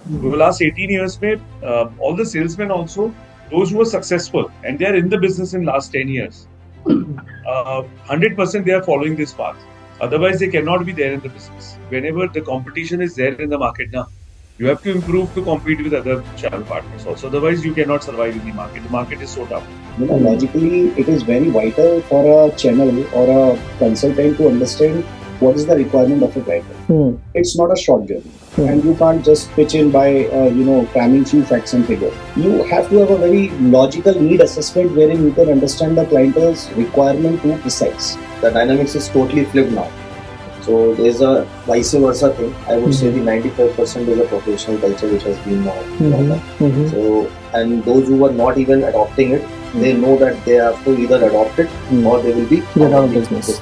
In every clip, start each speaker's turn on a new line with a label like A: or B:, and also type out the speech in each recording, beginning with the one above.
A: For the last 18 years, mein, all the salesmen also, those who are successful and they are in the business in last 10 years, 100% they are following this path. Otherwise, they cannot be there in the business. Whenever the competition is there in the market now, you have to improve to compete with other channel partners also. Otherwise, you cannot survive in the market. The market is so tough.
B: Logically, it is very vital for a channel or a consultant to understand what is the requirement of a client. It's not a short journey. And you can't just pitch in by cramming few facts and figures. You have to have a very logical need assessment wherein you can understand the client's requirement to precise. The dynamics is totally flipped now. So there's a vice versa thing. I would say the 95% is a professional culture which has been now. So, and those who are not even adopting it, they know that they have to either adopt it or they will be
C: get out of business.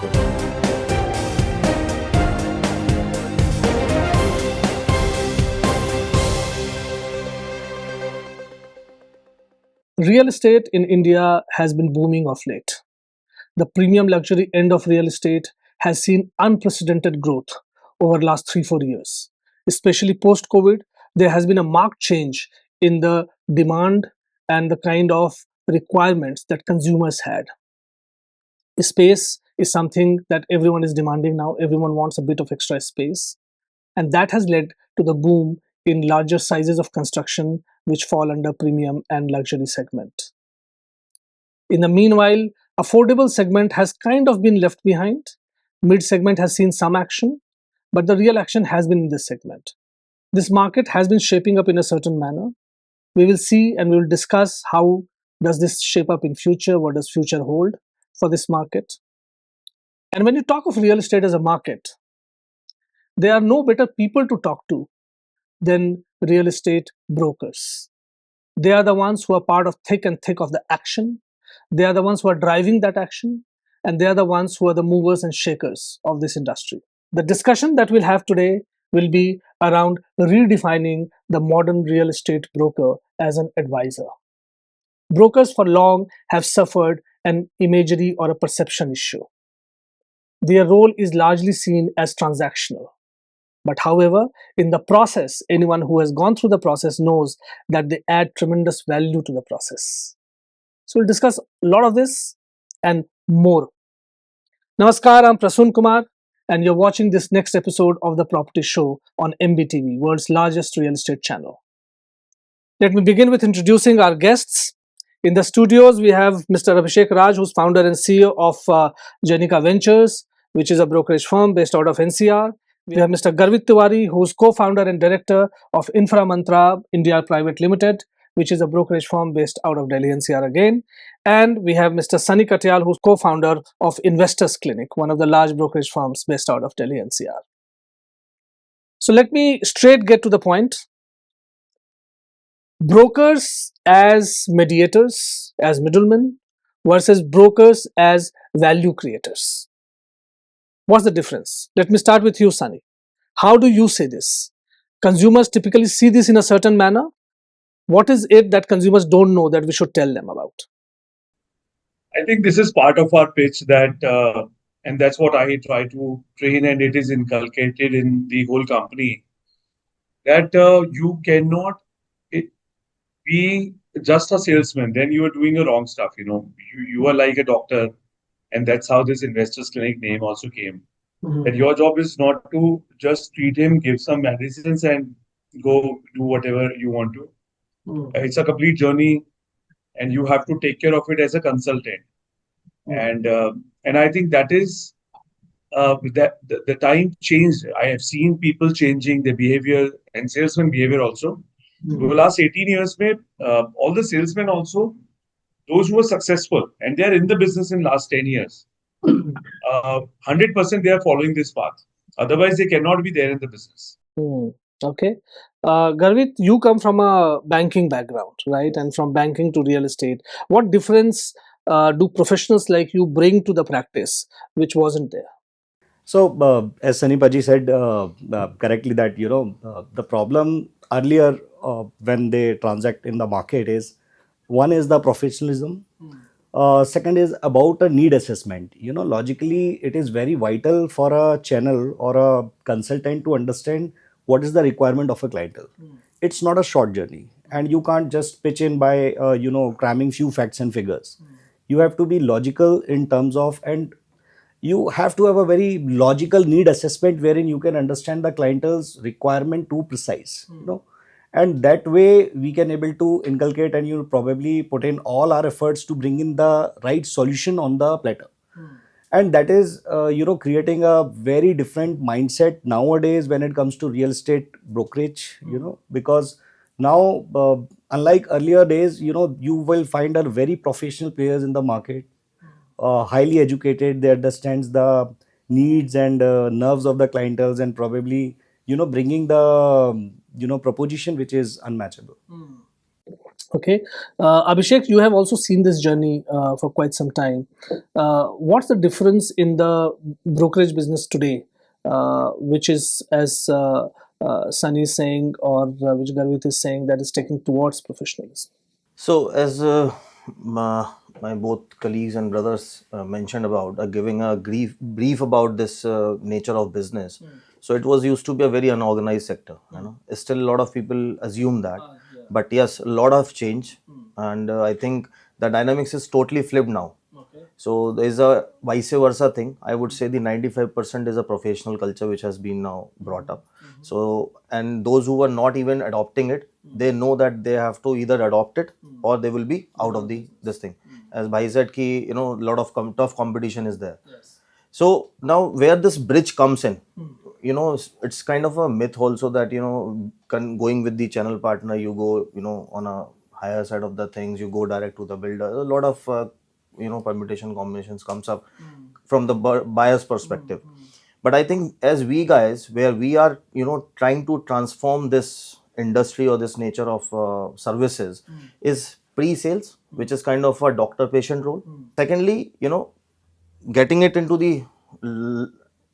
C: Real estate in India has been booming of late. The premium luxury end of real estate has seen unprecedented growth over the last 3-4 years. Especially post-COVID, there has been a marked change in the demand and the kind of requirements that consumers had. Space is something that everyone is demanding now. Everyone wants a bit of extra space. And that has led to the boom in larger sizes of construction which fall under premium and luxury segment. In the meanwhile, affordable segment has kind of been left behind. Mid segment has seen some action, but the real action has been in this segment. This market has been shaping up in a certain manner. We will see and we will discuss how does this shape up in future, what does future hold for this market. And when you talk of real estate as a market, there are no better people to talk to than real estate brokers. They are the ones who are part of thick and thick of the action. They are the ones who are driving that action, and they are the ones who are the movers and shakers of this industry. The discussion that we'll have today will be around redefining the modern real estate broker as an advisor. Brokers for long have suffered an imagery or a perception issue. Their role is largely seen as transactional. But however, in the process, anyone who has gone through the process knows that they add tremendous value to the process. So we'll discuss a lot of this and more. Namaskar, I'm Prasun Kumar and you're watching this next episode of The Property Show on MBTV, world's largest real estate channel. Let me begin with introducing our guests. In the studios, we have Mr. Abhishek Raj, who's founder and CEO of Janika Ventures, which is a brokerage firm based out of NCR. We have Mr. Garvit Tiwari, who's co-founder and director of Inframantra India Private Limited, which is a brokerage firm based out of Delhi NCR again. And we have Mr. Sunny Katyal, who's co-founder of Investors Clinic, one of the large brokerage firms based out of Delhi NCR. So let me straight get to the point. Brokers as mediators, as middlemen, versus brokers as value creators. What's the difference? Let me start with you, Sunny. How do you say this? Consumers typically see this in a certain manner. What is it that consumers don't know that we should tell them about?
A: I think this is part of our pitch that, and that's what I try to train, and it is inculcated in the whole company, that you cannot be just a salesman. Then you are doing the wrong stuff. You are like a doctor, and that's how this Investors Clinic name also came. That your job is not to just treat him, give some medicines, and go do whatever you want to. It's a complete journey, and you have to take care of it as a consultant. And I think that is that the time changed. I have seen people changing their behavior and salesman behavior also. For the last 18 years, all the salesmen also, those who are successful and they are in the business in last 10 years, 100% they are following this path. Otherwise, they cannot be there in the business.
C: Okay. Garvit, you come from a banking background, right? And from banking to real estate. What difference do professionals like you bring to the practice, which wasn't there?
D: So, as Sunny Paji said correctly, that the problem earlier when they transact in the market is, one is the professionalism. Second is about a need assessment. Logically, it is very vital for a channel or a consultant to understand what is the requirement of a clientele. it's not a short journey, and you can't just pitch in by cramming few facts and figures. You have to be logical in terms of, and you have to have a very logical need assessment wherein you can understand the clientele's requirement too precise, and that way we can able to inculcate, and you probably put in all our efforts to bring in the right solution on the platter. And that is creating a very different mindset nowadays when it comes to real estate brokerage, because now, unlike earlier days, you will find a very professional players in the market, highly educated, they understands the needs and nerves of the clientels, and probably bringing the proposition which is unmatchable.
C: Okay, Abhishek, you have also seen this journey for quite some time. What's the difference in the brokerage business today, which is, as Sunny is saying, or which Garvit is saying, that is taking towards professionalism?
E: So, as my both colleagues and brothers mentioned about, giving a brief about this nature of business. So it was used to be a very unorganized sector. Still a lot of people assume that, but yes, a lot of change, and I think the dynamics is totally flipped now. So there is a vice versa thing. I would say the 95% is a professional culture which has been now brought up. So, and those who are not even adopting it, they know that they have to either adopt it or they will be out of this thing. As Bhai said, ki, a lot of tough competition is there. So now where this bridge comes in, it's kind of a myth also that, going with the channel partner, you go, on a higher side of the things, you go direct to the builder. A lot of, permutation combinations comes up from the buyer's perspective. But I think as we guys, where we are, trying to transform this industry or this nature of services is pre-sales, which is kind of a doctor-patient role. Secondly, getting it into the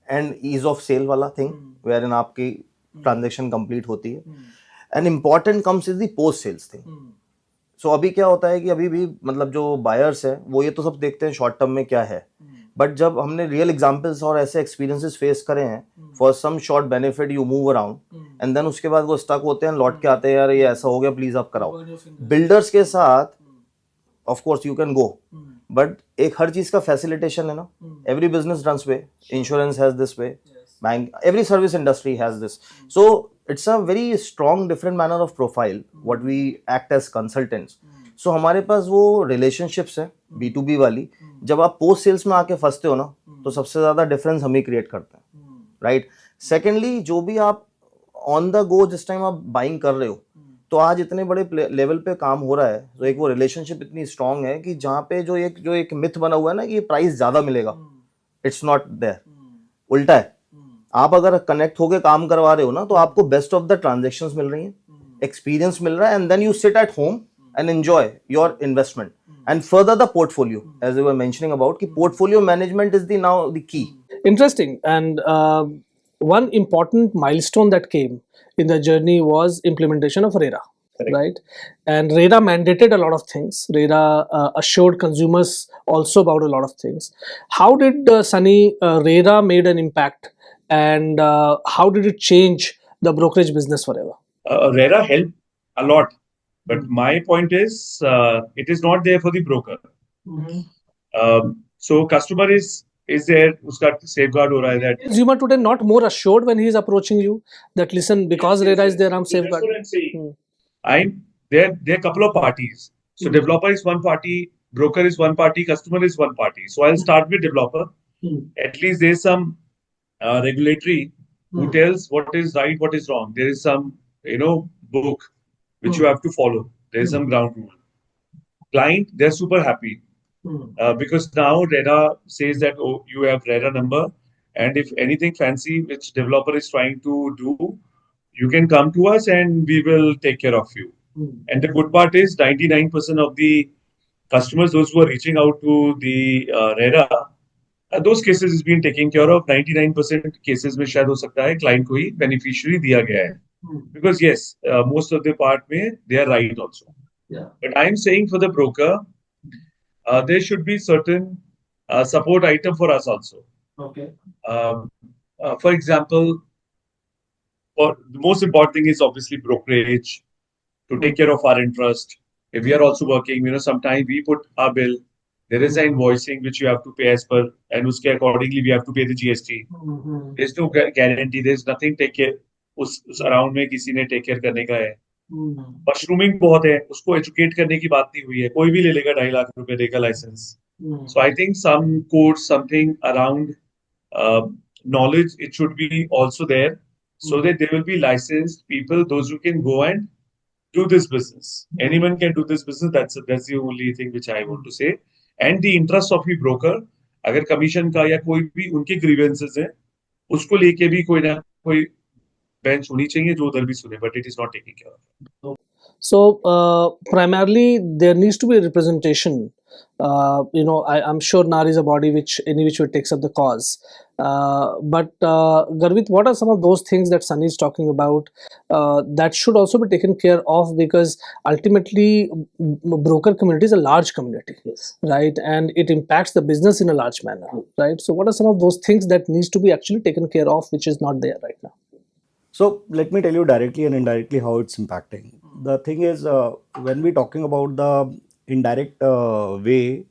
E: and ease of sale wala thing, wherein aapki transaction complete hoti hai. And important comes is the post-sales thing. So अभी क्या होता है कि अभी भी मतलब जो buyers है वो ये तो सब देखते हैं शॉर्ट टर्म में क्या है, बट जब हमने रियल एग्जांपल्स और ऐसे एक्सपीरियंसेस फेस करे हैं, for some short benefit you move around and then उसके बाद वो स्टक होते हैं, लौट के आते हैं, यार ये ऐसा हो गया प्लीज आप कराओ. बिल्डर्स के साथ of course you can go, but एक हर चीज का फैसिलिटेशन है ना. Every business runs way, insurance has this way, bank, every service industry has this. So it's a very strong different manner of profile what we act as consultants. So हमारे पास वो relationships है B2B वाली. जब आप post sales में आके फंसते हो ना, तो सबसे ज़्यादा difference हम ही create करते हैं, right? Secondly, जो भी आप on the go जिस टाइम आप buying कर रहे हो, तो आज इतने बड़े लेवल पे काम हो रहा है, तो एक वो रिलेशनशिप इतनी स्ट्रांग है कि जहाँ पे जो एक मिथ बना हुआ है ना कि ये प्राइस ज़्यादा मिलेगा, इट्स नॉट देयर. उल्टा है, आप अगर कनेक्ट होके काम करवा रहे हो ना, तो आपको बेस्ट ऑफ द ट्रांजैक्शंस मिल रही हैं, एक्सपीरियंस मिल रहा है, and then you sit at home and enjoy your investment and further the portfolio, as we were mentioning about कि portfolio management is the now the key.
C: Interesting. And one important milestone that came in the journey was implementation of RERA. Correct. Right? And RERA mandated a lot of things. RERA assured consumers also about a lot of things. How did Sunny RERA made an impact, and how did it change the brokerage business forever?
A: RERA helped a lot, but my point is it is not there for the broker. So customer is there, uska safeguard ho raha hai that
C: Consumer today not more assured when he is approaching you that listen, because RERA is there, I'm safeguard.
A: That's what I'm saying. There are couple of parties. So developer is one party, broker is one party, customer is one party. So I'll start with developer. At least there's some regulatory who tells what is right, what is wrong. There is some book which you have to follow. There is some ground rule. Client, they're super happy. Because now RERA says that, oh, you have RERA number, and if anything fancy which developer is trying to do, you can come to us and we will take care of you. And the good part is 99% of the customers, those who are reaching out to the RERA, those cases is being taken care of. 99% cases में शायद हो सकता है client को ही beneficiary दिया गया है. Because yes, most of the part में they are right also. But I am saying for the broker, there should be certain support item for us also. Okay. For example, the most important thing is obviously brokerage to take care of our interest. If we are also working, sometimes we put our bill. There is an invoicing which you have to pay as per, and uske accordingly we have to pay the GST. There's no guarantee. There's nothing take care. उस around में किसी ने take care करने का है. Mushrooming बहुत है, उसको एजुकेट करने की बात नहीं हुई है. कोई भी ले लेगा 2.5 लाख रुपए देगा licence. So I think some course, something around knowledge, it should be also there, so that there will be licensed people, those who can go and do this business. Anyone can do this business. That's the only thing which I want to say. And the interest of the broker, अगर commission का या कोई भी उनके grievances है, उसको लेके भी कोई ना कोई बेंच होनी चाहिए जो उधर भी सुने. But it is not taking care of.
C: So primarily there needs to be a representation. I'm sure NAR is a body which takes up the cause. But Garvit, what are some of those things that Sunny is talking about that should also be taken care of, because ultimately broker community is a large community,
B: Yes.
C: right? And it impacts the business in a large manner, right? So what are some of those things that needs to be actually taken care of, which is not there right now?
D: So let me tell you directly and indirectly how it's impacting. The thing is, when we're talking about the indirect way,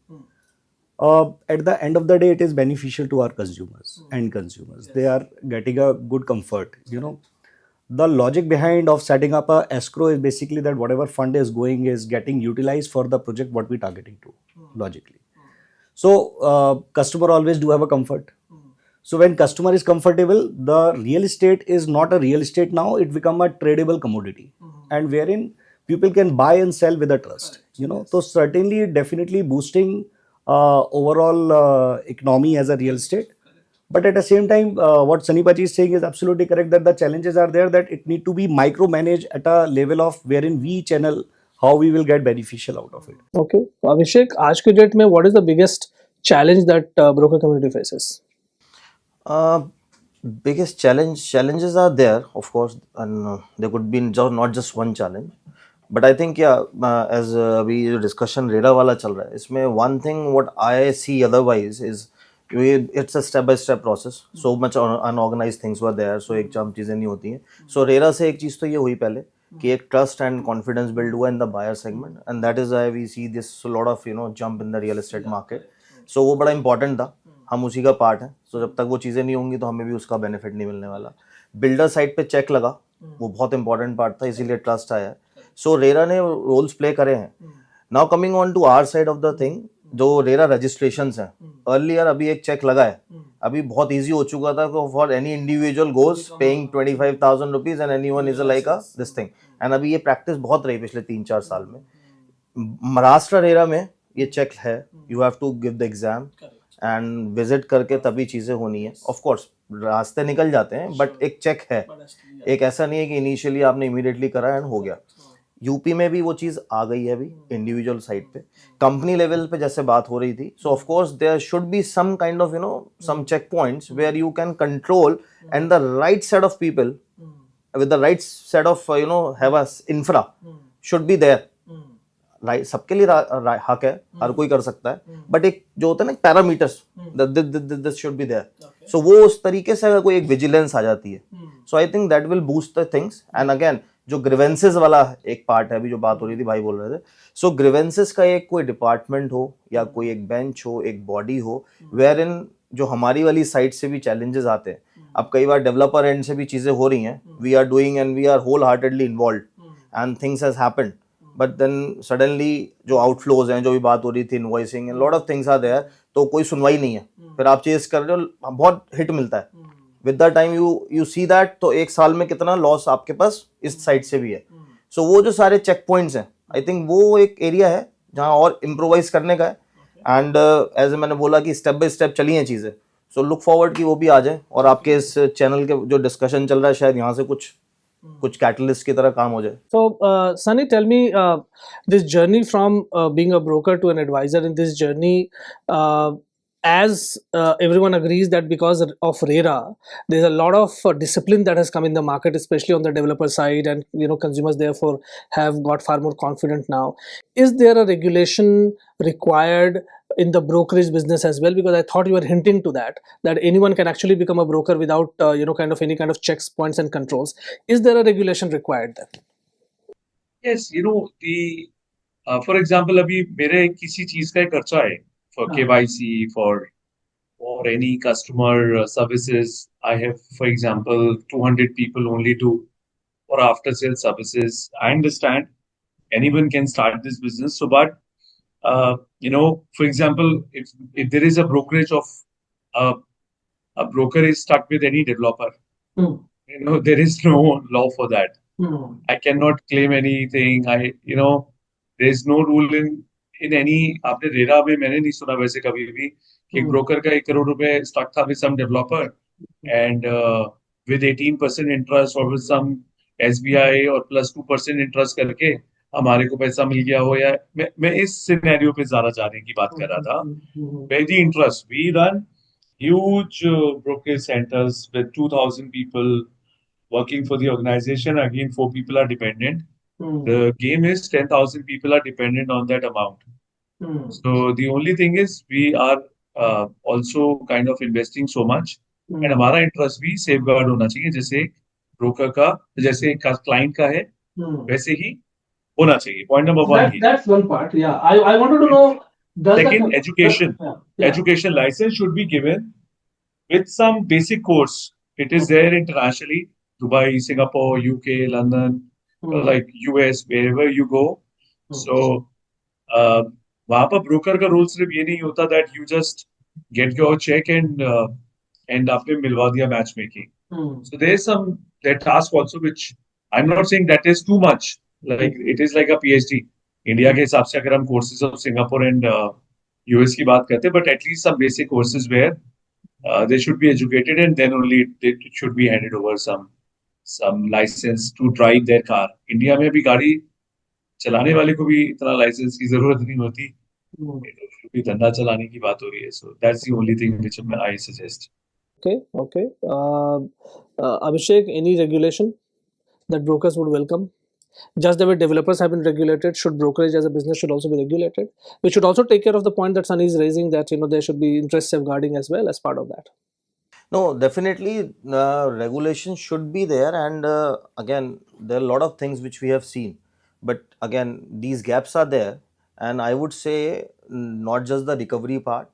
D: at the end of the day, it is beneficial to our consumers and consumers. They are getting a good comfort. The logic behind of setting up a escrow is basically that whatever fund is going is getting utilized for the project what we're targeting to, logically. So customer always do have a comfort. So when customer is comfortable, the real estate is not a real estate now, it become a tradable commodity, and wherein people can buy and sell with a trust. So certainly definitely boosting overall economy as a real estate. But at the same time, what Sunny Paji is saying is absolutely correct, that the challenges are there, that it need to be micromanaged at a level of wherein we channel how we will get beneficial out of it.
C: Okay. Abhishek, आज के date में what is the biggest challenge that broker community faces?
E: Biggest challenges are there, of course, and there could be not just one challenge. But I think, as we discussion RERA wala chal raha hai, isme one thing what I see otherwise is it's a step by step process. So much unorganized things were there, so एक जम चीजें नहीं होती हैं. So RERA से एक चीज तो ये हुई पहले कि एक trust and confidence build हुआ in the buyer segment, and that is why we see this lot of jump in the real estate market. So वो बड़ा important था, हम उसी का पार्ट हैं. So जब तक वो चीज़ें नहीं होंगी तो हमें भी उसका बेनिफिट नहीं मिलने वाला. बिल्डर साइड पे चेक लगा, वो बहुत इंपॉर्टेंट पार्ट था, इसीलिए ट्रस्ट आया. सो रेरा ने रोल्स प्ले करे हैं. Now coming on to our side of the thing, जो रेरा रजिस्ट्रेशंस हैं, अर्लियर अभी एक चेक लगा है, अभी बहुत ईजी हो चुका था for any individual goes paying 25,000 rupees and anyone is like a this thing. And अभी ये प्रैक्टिस बहुत रही पिछले 3-4 साल में. महाराष्ट्र रेरा में ये चेक है, you have to give the exam and visit करके तभी चीज़ें होनी है. ऑफ कोर्स रास्ते निकल जाते हैं, बट एक चेक है, एक ऐसा नहीं है कि इनिशियली आपने इमीडिएटली करा एंड हो गया. यूपी में भी वो चीज़ आ गई है अभी इंडिविजुअल साइड पे. कंपनी लेवल पे जैसे बात हो रही थी, so of course there should be some kind of some check points where you can control and the right set of people with the right set of have a infra should be there. Right, सबके लिए हक है, हर कोई कर सकता है, but एक जो होता है ना parameters, this should be there. So वो उस तरीके से अगर कोई एक विजिलेंस आ जाती है, so I think that will boost the things. And again जो ग्रीवेंसेस वाला एक पार्ट है, अभी जो बात हो रही थी, भाई बोल रहे थे, सो ग्रीवेंसेस का एक कोई डिपार्टमेंट हो या कोई एक बेंच हो, एक बॉडी हो, वेयर इन जो हमारी वाली साइड से भी चैलेंजेस आते हैं. अब कई बार डेवलपर एंड से भी चीज़ें हो रही हैं, we are doing and we are whole heartedly involve and things has happened, but then suddenly जो आउटफ्लोज हैं, जो भी बात हो रही थी, invoicing and lot of things are there, तो कोई सुनवाई नहीं है. फिर आप चेस कर रहे हो, बहुत हिट मिलता है. With the time you see that, तो एक साल में कितना लॉस आपके पास इस साइड से भी है. सो वो जो सारे चेक पॉइंट्स हैं, आई थिंक वो एक एरिया है जहाँ और इम्प्रोवाइज करने का है. एंड एज मैंने बोला कि स्टेप बाय स्टेप चली हैं चीज़ें. सो लुक फॉरवर्ड कि वो भी आ जाए, और आपके इस चैनल के जो डिस्कशन चल रहा है, शायद यहाँ से कुछ कैटलिस्ट की तरह काम हो जाए.
C: So, Sunny, tell me this journey from being a broker to an advisor. In this journey, as everyone agrees that because of RERA, there's a lot of discipline that has come in the market, especially on the developer side, and consumers therefore have got far more confident now. is there a regulation required in the brokerage business as well? Because I thought you were hinting to that anyone can actually become a broker without kind of any kind of checks, points and controls. Is there a regulation required then?
A: Yes, for example, अभी मेरे किसी चीज का एक खर्चा है for KYC, for any customer services. I have, for example, 200 people only for after sales services. I understand anyone can start this business. So, but for example, if there is a brokerage of a broker is stuck with any developer, there is no law for that. I cannot claim anything. There is no rule in any. आपने RERA में मैंने नहीं सुना वैसे कभी भी कि एक ब्रोकर का 1 करोड़ रुपए स्टक था with some developer and with 18% interest or with some SBI और plus 2% interest करके हमारे को पैसा मिल गया हो या मैं इस सिनेरियो पे ज्यादा जाने की बात कर रहा था. Where the interest, we run huge brokerage centers with 2,000 people working for the organization. Again, 4 people are dependent. The game is 10,000 people are dependent on that amount. So the only thing is we are also kind of investing so much. And हमारा interest भी safeguard होना चाहिए जैसे broker का जैसे client का है वैसे ही होना चाहिए. Point number one.
C: That's one part. Yeah, I wanted to know.
A: Second, education license should be given with some basic course. It is there internationally, Dubai, Singapore, UK, London, like US, wherever you go. So, वहाँ पर broker का role सिर्फ ये नहीं होता that you just get your check and आपने मिलवा दिया matchmaking. So there's that task also which I'm not saying that is too much. Like it is like a PhD. India के हिसाब से अगर हम courses of Singapore and US की बात करते हैं, but at least some basic courses where they should be educated and then only it should be handed over some license to drive their car. India में भी गाड़ी चलाने वाले को भी इतना लाइसेंस की जरूरत नहीं होती. भी धंधा चलाने की बात हो रही है. So that's the only thing which I suggest.
C: Okay. Abhishek, any regulation that brokers would welcome? Just the way developers have been regulated, should brokerage as a business should also be regulated? We should also take care of the point that Sunny is raising that there should be interest safeguarding as well as part of that.
E: No, definitely regulation should be there, and again there are a lot of things which we have seen, but again these gaps are there, and I would say not just the recovery part.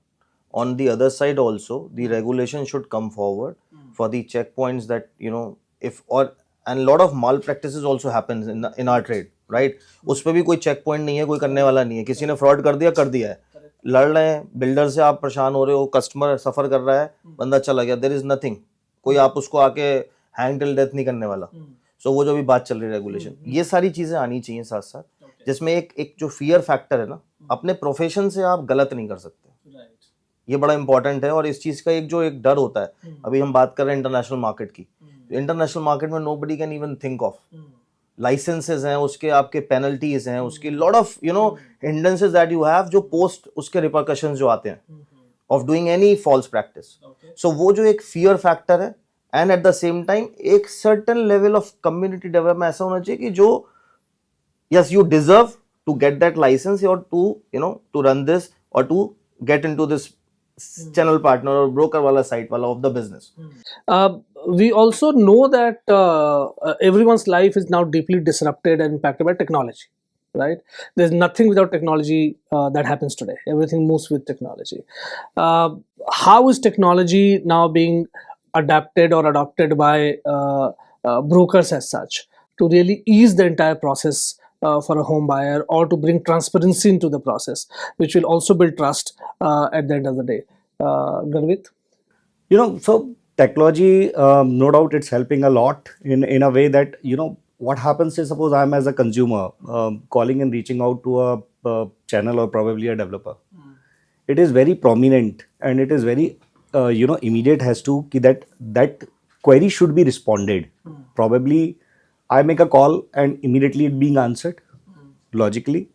E: On the other side also, the regulation should come forward for the checkpoints that and a lot of malpractices also happens in our trade, right? उस पे भी कोई check point नहीं है, कोई करने वाला नहीं है. किसी ने fraud कर दिया है. लड़ रहे हैं, बिल्डर से आप परेशान हो रहे हो, कस्टमर सफर कर रहा है, बंदा चला गया. There is nothing. कोई आप उसको आके hang till death नहीं करने वाला. So वो जो भी बात चल रही है रेगुलेशन, ये सारी चीजें आनी चाहिए साथ साथ, जिसमें एक जो fear factor है ना, अपने प्रोफेशन से आप गलत नहीं कर सकते. ये बड़ा इंपॉर्टेंट है. और इस चीज का एक डर होता है. अभी हम बात कर रहे हैं इंटरनेशनल मार्केट की. इंटरनेशनल मार्केट में nobody can even think of. Licenses हैं उसके, आपके पेनल्टीज हैं उसकी, lot of hindrances that you have जो पोस्ट उसके रिपरकशंस जो आते हैं of doing any false practice. So वो जो एक फियर फैक्टर है, and at the same time एक certain level of community development ऐसा होना चाहिए कि जो yes you deserve to get that licence और टू रन दिस और to get into this channel partner or broker wala site wala of the business.
C: We also know that everyone's life is now deeply disrupted and impacted by technology, right? There's nothing without technology that happens today. Everything moves with technology. How is technology now being adapted or adopted by brokers as such to really ease the entire process for a home buyer, or to bring transparency into the process, which will also build trust at the end of the day? Garvit?
D: So technology, no doubt it's helping a lot in a way that, what happens is, suppose I'm as a consumer calling and reaching out to a channel or probably a developer. It is very prominent and it is very, immediate has to, that query should be responded. Probably I make a call and immediately it being answered logically,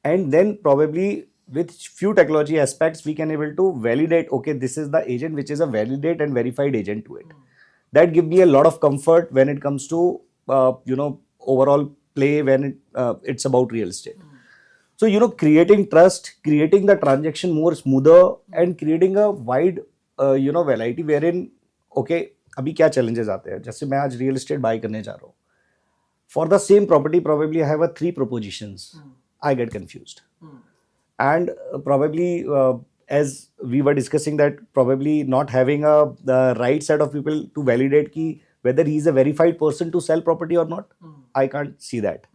D: and then probably with few technology aspects we can able to validate, okay, this is the agent which is a validate and verified agent to it. That give me a lot of comfort when it comes to overall play when it's about real estate. So, creating trust, creating the transaction more smoother, and creating a wide, variety wherein, okay, अभी क्या challenges आते हैं? जैसे मैं आज real estate buy करने जा रहा हूँ. For the same property, probably I have a 3 propositions. I get confused. And probably, as we were discussing, that probably not having the right set of people to validate ki whether he is a verified person to sell property or not, I can't see that.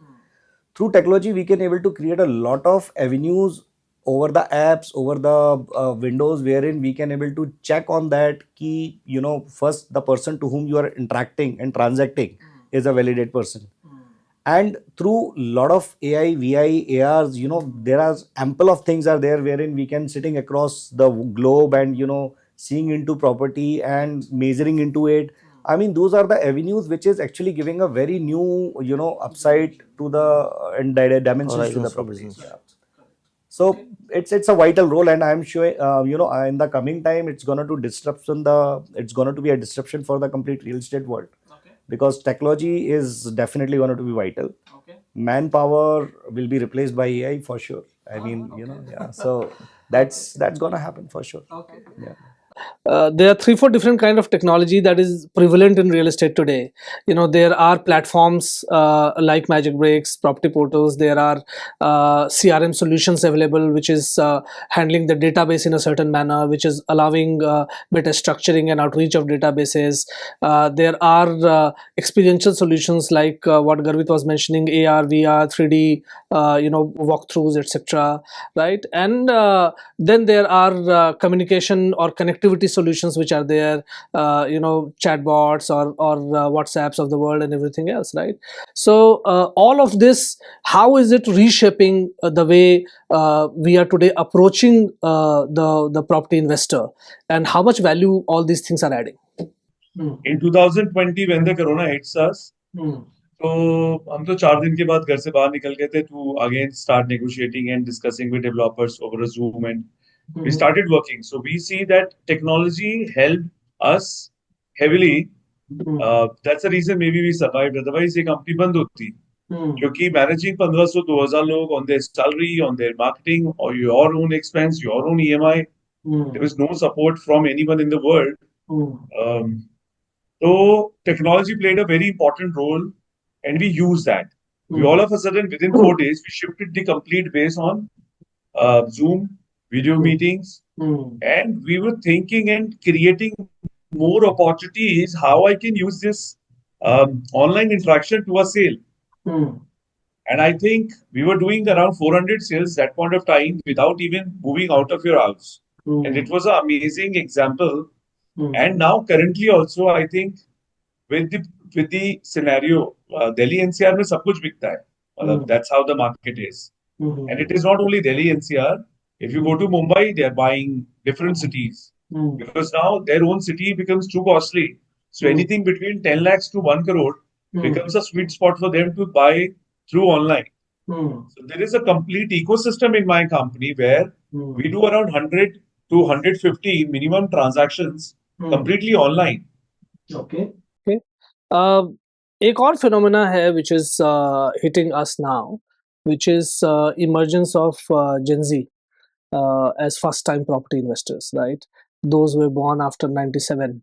D: Through technology, we can able to create a lot of avenues over the apps, over the windows, wherein we can able to check on that ki, first the person to whom you are interacting and transacting is a validated person. And through lot of AI, VI, ARs, there are ample of things are there wherein we can sitting across the globe and, seeing into property and measuring into it. I mean, those are the avenues which is actually giving a very new, upside to the and dimensions to the
E: Horizons for
D: property.
E: business.
D: Yeah. So it's a vital role, and I'm sure in the coming time it's going to be a disruption for the complete real estate world. Because technology is definitely going to be vital. Manpower will be replaced by AI for sure. I mean, yeah. So that's going to happen for sure. Yeah.
C: There are 3-4 different kind of technology that is prevalent in real estate today. There are platforms like Magic Bricks, property portals. There are CRM solutions available, which is handling the database in a certain manner, which is allowing better structuring and outreach of databases. There are experiential solutions like what Garvit was mentioning, AR, VR, 3D, walkthroughs, etc. Right? And then there are communication or connectivity solutions which are there, chatbots or WhatsApps of the world and everything else, right? So all of this, how is it reshaping the way we are today approaching the property investor, and how much value all these things are adding?
A: In 2020, when the corona hits us, तो हम तो 4 दिन के बाद घर से बाहर निकल गए थे to again start negotiating and discussing with developers over a Zoom, and we started working. So we see that technology helped us heavily. That's the reason maybe we survived. Otherwise, ये company बंद होती. क्योंकि managing 1500-2000 लोग on their salary, on their marketing, or your own expense, your own EMI, there was no support from anyone in the world. So technology played a very important role, and we used that. We all of a sudden, within 4 days, we shifted the complete base on Zoom, video meetings, and we were thinking and creating more opportunities how I can use this online interaction to a sale. And I think we were doing around 400 sales that point of time without even moving out of your house. And it was an amazing example. And now currently also, I think with the scenario, Delhi NCR में सब कुछ बिकता है. That's how the market is. And it is not only Delhi NCR. If you go to Mumbai, they are buying different cities. Because now their own city becomes too costly. So anything between 10 lakhs to 1 crore becomes a sweet spot for them to buy through online. So there is a complete ecosystem in my company where we do around 100 to 150 minimum transactions completely online.
C: Okay. एक और phenomena है which is hitting us now, which is emergence of Gen Z as first time property investors, right? Those who were born after 97,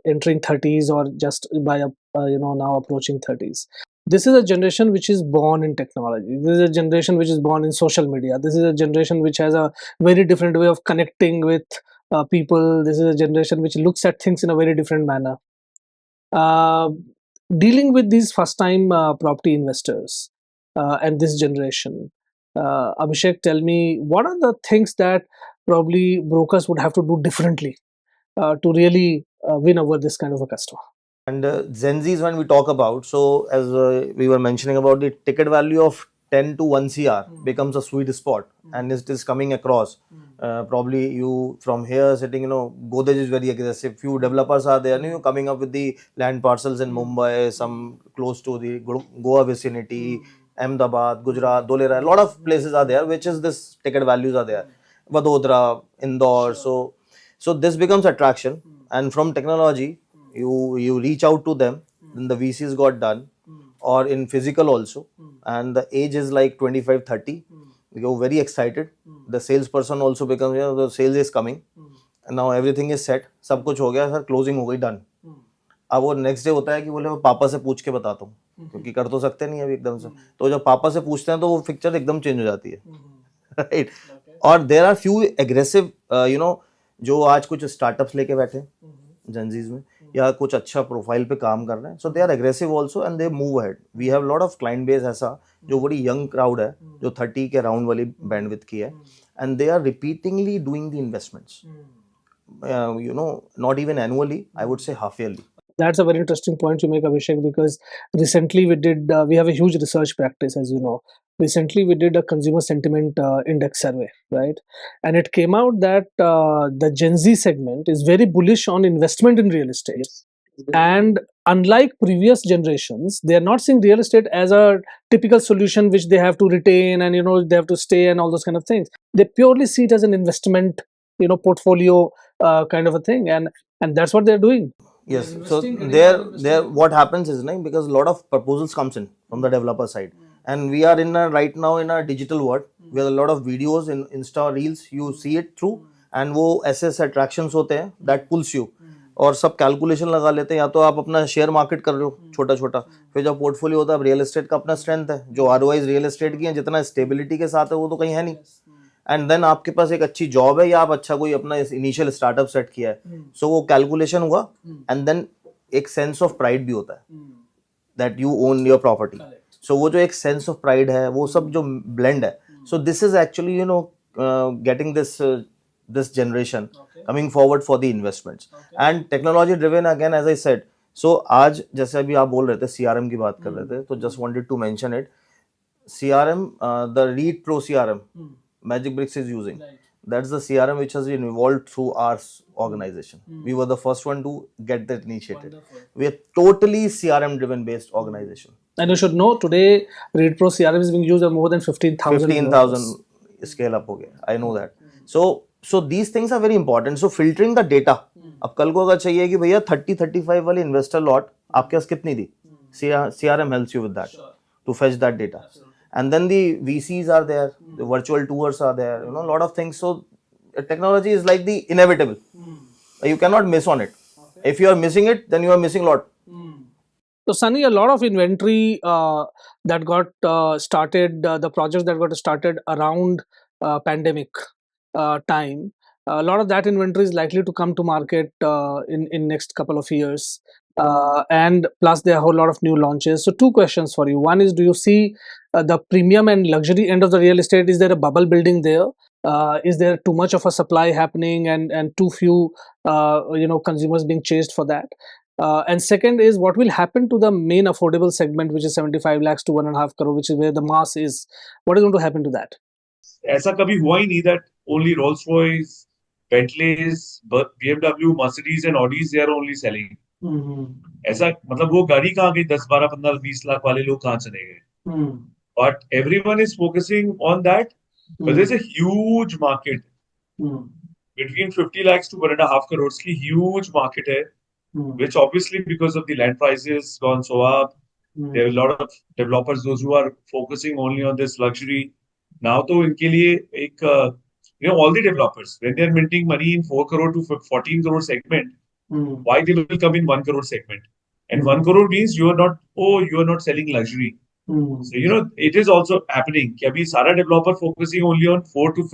C: entering 30s or just by now approaching 30s. This is a generation which is born in technology. This is a generation which is born in social media. This is a generation which has a very different way of connecting with people. This is a generation which looks at things in a very different manner. Dealing with these first time property investors and this generation, Abhishek, tell me, what are the things that probably brokers would have to do differently to really win over this kind of a customer?
E: And Gen Zs, when we talk about, so as we were mentioning about the ticket value of 10 to 1 CR becomes a sweet spot, and it is coming across. Probably you from here sitting, Godrej is very aggressive. Few developers are there, coming up with the land parcels in Mumbai, some close to the Goa vicinity, Ahmedabad, Gujarat, Dholera. A lot of places are there, which is this ticket values are there. Vadodara, Indore. So this becomes attraction, and from technology, you reach out to them, then the VCs got done, or in physical also, and the age is like 25, 30. They go very excited. The salesperson also becomes, the sales is coming. And now everything is set. सब कुछ हो गया sir, closing हो गई, done. अब वो next day होता है कि बोले पापा से पूछ के बताता हूँ, क्योंकि कर तो सकते नहीं अभी एकदम से. तो जब पापा से पूछते हैं तो वो पिक्चर एकदम चेंज हो जाती है, राइट. और देयर आर फ्यू एग्रेसिव जो आज कुछ स्टार्टअप्स लेके बैठे जनजीज में, या कुछ अच्छा प्रोफाइल पे काम कर रहे हैं. So they are aggressive also and they move ahead. We have lot of client base ऐसा जो बड़ी यंग क्राउड है, जो 30 के राउंड वाली बैंडविड्थ की है, and they are repeatingly doing the investments, not even annually, I would say half yearly.
C: That's a very interesting point you make, Abhishek, because recently we have a huge research practice, as you know. Recently we did a consumer sentiment index survey, right? And it came out that the Gen Z segment is very bullish on investment in real estate. Yes. And unlike previous generations, they are not seeing real estate as a typical solution which they have to retain and they have to stay and all those kind of things. They purely see it as an investment, portfolio kind of a thing, and that's what they're doing.
E: Yes, so there what happens is, because a lot of proposals comes in from the developer side, and we are right now in a digital world where a lot of videos in Insta Reels you see it through, and वो ऐसे attractions होते हैं that pulls you, और सब calculation लगा लेते हैं. या तो आप अपना शेयर मार्केट कर रहे हो छोटा छोटा, फिर जब पोर्टफोलियो होता है, रियल एस्टेट का अपना स्ट्रेंथ है, जो ROI रियल एस्टेट की है, जितना स्टेबिलिटी के साथ है वो तो कहीं है नहीं. एंड देन आपके पास एक अच्छी जॉब है, या आप अच्छा कोई अपना इनिशियल स्टार्टअप सेट किया है, सो वो कैलकुलेशन हुआ, एंड देन एक सेंस ऑफ प्राइड भी होता है that you own your property. So वो जो एक सेंस ऑफ प्राइड है, वो सब जो ब्लेंड है, so this is actually getting this generation coming forward for the investments and technology driven again, as I said. So आज जैसे अभी आप बोल रहे थे CRM की बात कर रहे थे, तो just wanted to mention it. CRM, the Read Pro CRM, Magicbricks is using. That's the CRM which has been evolved through our organization. We were the first one to get that initiated. Wonderful. We are totally CRM driven based organization.
C: And you should know today Read Pro CRM is being used by more than 15,000.
E: 15,000 scale up हो गया. I know that. So these things are very important. So filtering the data. अब कल को अगर चाहिए कि भैया 30-35 वाली इन्वेस्टर लॉट आपके पास कितनी थी, CRM helps you with that, to fetch that data. And then the VCs are there, the virtual tours are there, a lot of things. So technology is like the inevitable. You cannot miss on it. Okay. If you are missing it, then you are missing a lot.
C: So Sunny, a lot of inventory that got started, the projects that got started around pandemic time, a lot of that inventory is likely to come to market in next couple of years. And plus there are a whole lot of new launches. So two questions for you. One is, do you see the premium and luxury end of the real estate, is there a bubble building there? Is there too much of a supply happening and too few consumers being chased for that? And second is, what will happen to the main affordable segment, which is 75 lakhs to 1.5 crore, which is where the mass is? What is going to happen to that?
A: ऐसा कभी हुआ ही नहीं that only Rolls Royce, Bentleys, BMW, Mercedes and Audis they are only selling. ऐसा मतलब वो गाड़ी कहाँ गई, 10, 12, 15, 20 लाख वाले लोग कहाँ चले गए? But everyone is focusing on that. But there's a huge market between 50 lakhs to 1.5 crores की huge market है, which obviously because of the land prices gone so up, there are a lot of developers, those who are focusing only on this luxury. Now तो इनके लिए एक all the developers, when they are minting money in 4 crore to 14 crore segment, why they will come in 1 crore segment? And 1 crore means you are not selling luxury. So it is also happening कि अभी सारा developer focusing only on 4 to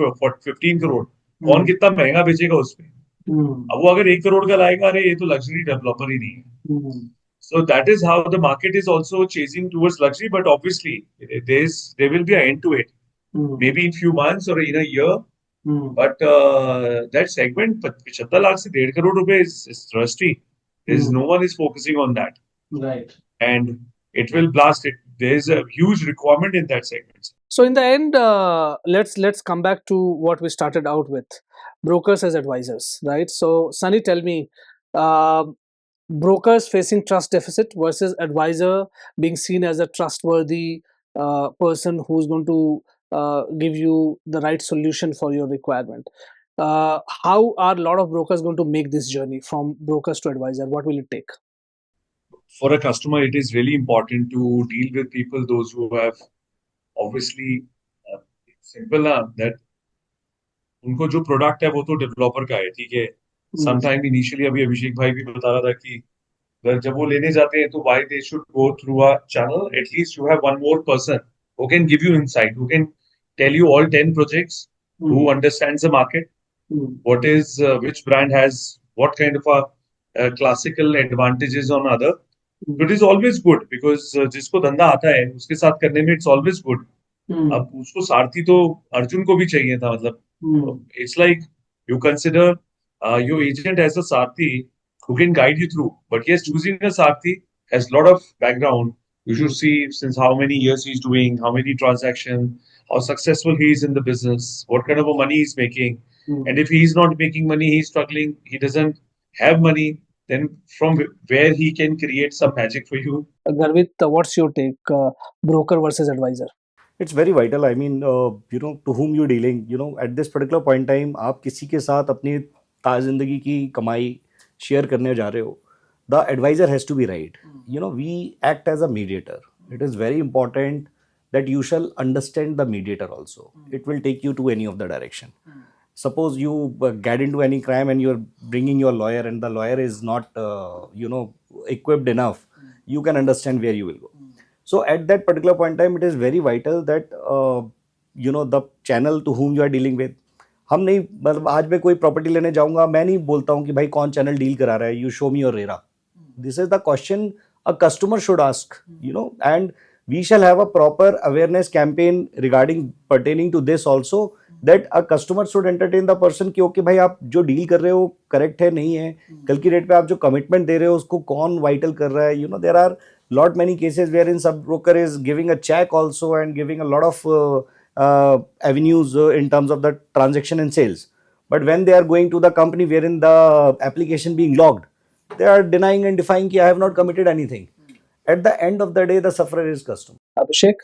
A: 15 crore. कौन कितना महंगा बेचेगा उसमें? अब वो अगर 1 crore का लाएगा, अरे ये तो luxury developer ही नहीं है. So that is how the market is also chasing towards luxury, but obviously there will be an end to it. Maybe in few months or in a year. But that segment 75 lakh से 1.5 crore रुपए is rusty. No one is focusing on that.
C: Right.
A: And it will blast it. There is a huge requirement in that segment.
C: So in the end, let's come back to what we started out with, brokers as advisors, right? So Sunny, tell me, brokers facing trust deficit versus advisor being seen as a trustworthy person who's going to give you the right solution for your requirement. How are a lot of brokers going to make this journey from brokers to advisor? What will it take?
A: For a customer, it is really important to deal with people, those who have obviously simple ना that उनको जो product है वो तो developer का है, ठीक है. समटाइम इनिशियली अभी अभिषेक भाई भी बता रहा था कि जब वो लेने जाते हैं तो why they should go through a channel. At least you have one more person who can give you insight, who can tell you all 10 projects, who understands the market, what is which brand has what kind of a classical advantages on other. It is always good because जिसको धंधा आता है उसके साथ करने में it's always good. अब उसको सारथी तो अर्जुन को भी चाहिए था, मतलब it's like you consider your agent as a Sarathi who can guide you through. But yes, choosing a Sarthi has a lot of background. You should see since how many years he's doing, how many transactions, how successful he is in the business, what kind of a money he's making. And if he's not making money, he's struggling, he doesn't have money, then from where he can create some magic for you.
C: Garvit, what's your take? Broker versus advisor?
D: It's very vital. I mean, to whom you're dealing, at this particular point in time, आप किसी के साथ अपनी ताज़ ज़िंदगी की कमाई share करने जा रहे हो, the advisor has to be right. We act as a mediator. It is very important that you shall understand the mediator also. It will take you to any of the direction. Suppose you get into any crime and you're bringing your lawyer and the lawyer is not, equipped enough, you can understand where you will go. So at that particular point in time, it is very vital that, the channel to whom you are dealing with. हम नहीं, मतलब आज मैं कोई property लेने जाऊंगा, मैं नहीं बोलता हूँ कि भाई कौन चैनल डील करा रहा है, you show me your RERA. This is the question a customer should ask, and we shall have a proper awareness campaign regarding pertaining to this also, that a customer should entertain the person कि okay भाई आप जो deal कर रहे हो correct है नहीं है, कल की डेट पे आप जो कमिटमेंट दे रहे हो उसको कौन वाइटल कर रहा है. There are lot many cases wherein sub broker is giving a check also and giving a lot of avenues in terms of the transaction and sales, but when they are going to the company wherein the application being logged, they are denying and defying ki I have not committed anything. At the end of the day, the sufferer is customer.
C: Abhishek?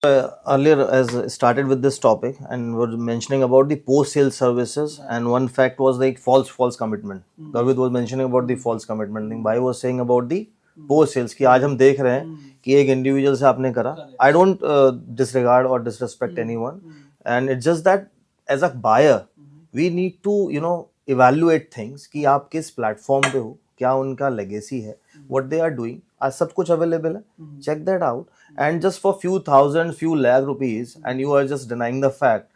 E: Earlier, as started with this topic and were mentioning about the post-sale services, and one fact was like false commitment. Garvit was mentioning about the false commitment thing. Bhai was saying about the post sales की आज हम देख रहे हैं कि एक individual से आपने करा. आई डोंट डिसरिगार्ड और disrespect anyone, and it's just that as a buyer we need to evaluate things कि आप किस प्लेटफॉर्म पे हो, क्या उनका लेगेसी है, व्हाट दे आर डूइंग. आज सब कुछ अवेलेबल है, check that out. And just for few thousand, few lakh rupees, and you are just denying the fact,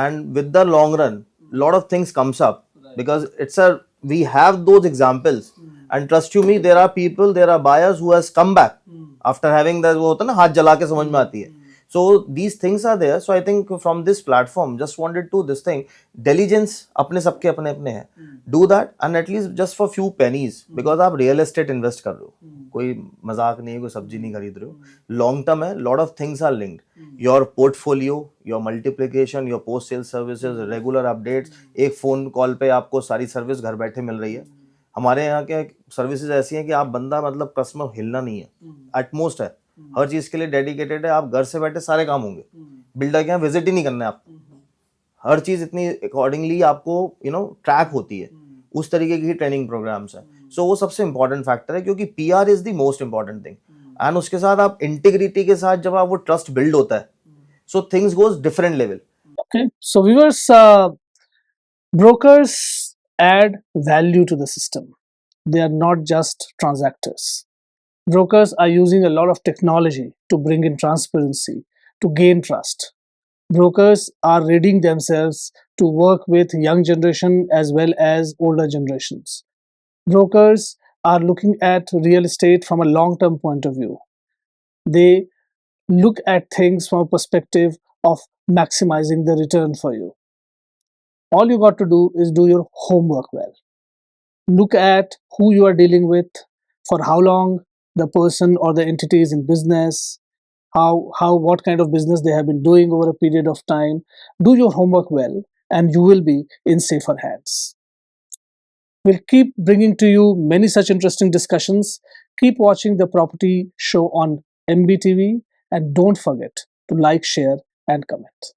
E: and with the long run lot of things comes up, because we have those examples. And trust you me, there are people, there are buyers who has come back after having that, वो होता है ना हाथ जला के समझ में आती है. So these things are there. So I think from this platform, just wanted to this thing, diligence अपने सबके अपने अपने हैं. Do that, and at least just for few pennies, because आप real estate invest कर रहे हो, कोई मजाक नहीं है, कोई सब्जी नहीं खरीद रहे हो, long term है, lot of things are linked. Your portfolio, your multiplication, your post sale services, regular updates, एक phone call पे आपको सारी सर्विस घर बैठे मिल रही है. हमारे यहाँ के सर्विसेज ऐसी हैं कि आप बंदा मतलब कस्टमर हिलना नहीं है, एटमोस्ट है, हर चीज़ के लिए डेडिकेटेड है, आप घर से बैठे सारे काम होंगे, बिल्डर के यहाँ विजिट ही नहीं करना है आपको, हर चीज़ इतनी अकॉर्डिंगली आपको ट्रैक होती है, उस तरीके की ट्रेनिंग प्रोग्राम्स हैं. सो वो सबसे इंपॉर्टेंट फैक्टर है, क्योंकि PR is the most important thing, and उसके साथ आप इंटीग्रिटी के साथ जब आप वो ट्रस्ट बिल्ड होता है, so things goes different level.
C: Okay, so viewers, brokers add value to the system. They are not just transactors. Brokers are using a lot of technology to bring in transparency, to gain trust. Brokers are readying themselves to work with young generation as well as older generations. Brokers are looking at real estate from a long-term point of view. They look at things from a perspective of maximizing the return for you. All you got to do is do your homework well. Look at who you are dealing with, for how long the person or the entity is in business, what kind of business they have been doing over a period of time. Do your homework well, and you will be in safer hands. We'll keep bringing to you many such interesting discussions. Keep watching the property show on MBTV, and don't forget to like, share, and comment.